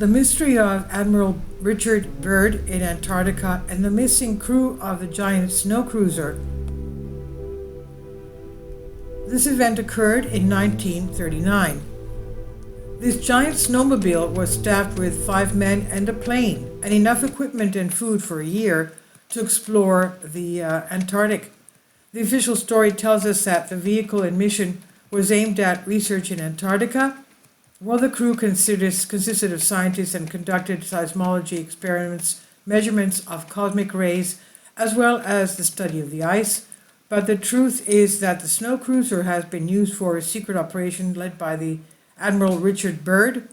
The mystery of Admiral Richard Byrd in Antarctica and the missing crew of the giant snow cruiser. This event occurred in 1939. This giant snowmobile was staffed with 5 men and a plane, and enough equipment and food for a year to explore the Antarctic. The official story tells us that the vehicle and mission was aimed at research in Antarctica, while the crew consisted of scientists and conducted seismology experiments, measurements of cosmic rays, as well as the study of the ice. But the truth is that the snow cruiser has been used for a secret operation led by the Admiral Richard Byrd.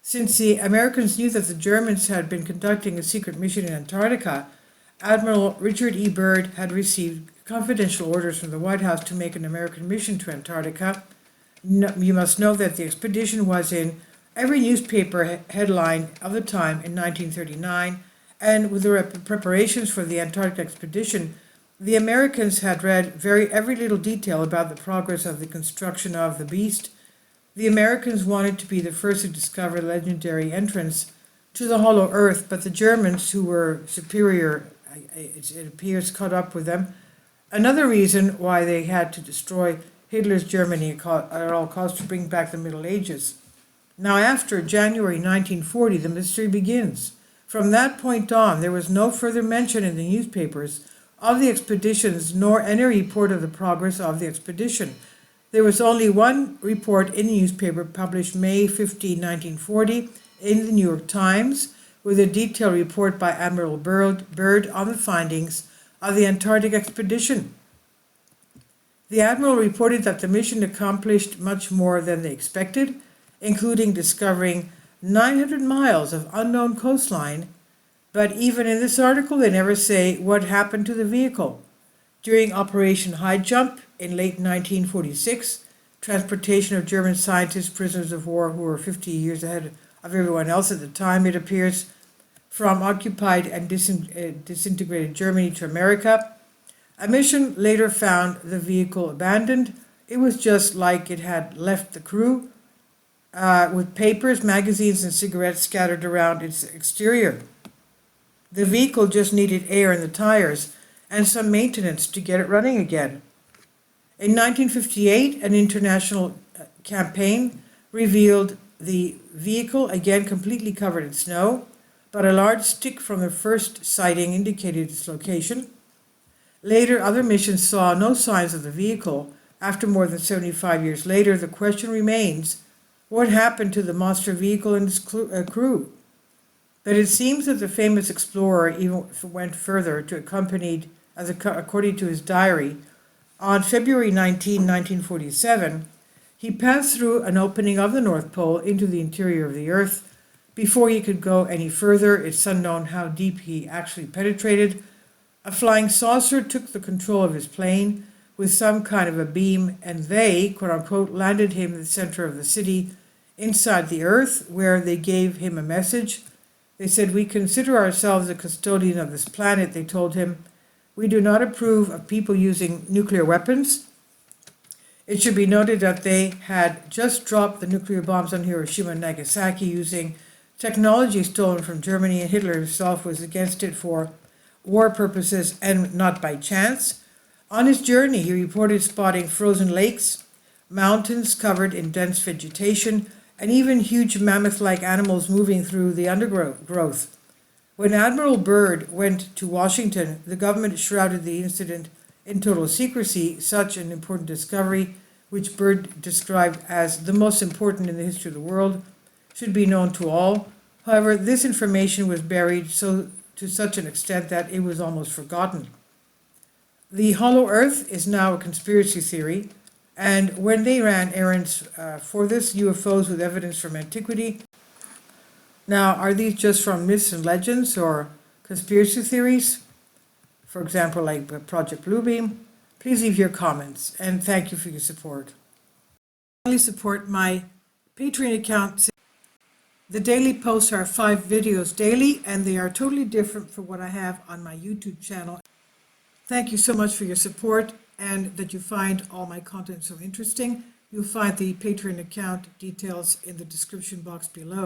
Since the Americans knew that the Germans had been conducting a secret mission in Antarctica, Admiral Richard E. Byrd had received confidential orders from the White House to make an American mission to Antarctica. You must know that the expedition was in every newspaper headline of the time in 1939, and with the preparations for the Antarctic expedition, the Americans had read every little detail about the progress of the construction of the beast. The Americans wanted to be the first to discover the legendary entrance to the hollow earth, but the Germans, who were superior, it appears, caught up with them. Another reason why they had to destroy Hitler's Germany at all costs to bring back the Middle Ages. Now, after January 1940, the mystery begins. From that point on, there was no further mention in the newspapers of the expeditions, nor any report of the progress of the expedition. There was only one report in the newspaper published May 15, 1940, in the New York Times, with a detailed report by Admiral Byrd on the findings of the Antarctic expedition. The Admiral reported that the mission accomplished much more than they expected, including discovering 900 miles of unknown coastline, but even in this article they never say what happened to the vehicle. During Operation High Jump in late 1946, transportation of German scientists, prisoners of war who were 50 years ahead of everyone else at the time, it appears, from occupied and disintegrated Germany to America. A mission later found the vehicle abandoned. It was just like it had left the crew, with papers, magazines, and cigarettes scattered around its exterior. The vehicle just needed air in the tires and some maintenance to get it running again. In 1958, an international campaign revealed the vehicle, again completely covered in snow, but a large stick from the first sighting indicated its location. Later, other missions saw no signs of the vehicle. After more than 75 years later, the question remains, what happened to the monster vehicle and its crew? But it seems that the famous explorer even went further to accompanied, according to his diary, on February 19, 1947, he passed through an opening of the North Pole into the interior of the Earth. Before he could go any further, it's unknown how deep he actually penetrated. A flying saucer took the control of his plane with some kind of a beam, and they, quote-unquote, landed him in the center of the city, inside the Earth, where they gave him a message. They said, "We consider ourselves the custodian of this planet," they told him. "We do not approve of people using nuclear weapons." It should be noted that they had just dropped the nuclear bombs on Hiroshima and Nagasaki using technology stolen from Germany, and Hitler himself was against it for war purposes and not by chance. On his journey, he reported spotting frozen lakes, mountains covered in dense vegetation, and even huge mammoth-like animals moving through the undergrowth. When Admiral Byrd went to Washington, the government shrouded the incident in total secrecy. Such an important discovery, which Byrd described as the most important in the history of the world, should be known to all. However, this information was buried to such an extent that it was almost forgotten. The hollow earth is now a conspiracy theory, and when they ran errands for this, UFOs with evidence from antiquity. Now, are these just from myths and legends or conspiracy theories? For example, like Project Bluebeam? Please leave your comments, and thank you for your support. Finally, support my Patreon account. The daily posts are 5 videos daily, and they are totally different from what I have on my YouTube channel. Thank you so much for your support, and that you find all my content so interesting. You'll find the Patreon account details in the description box below.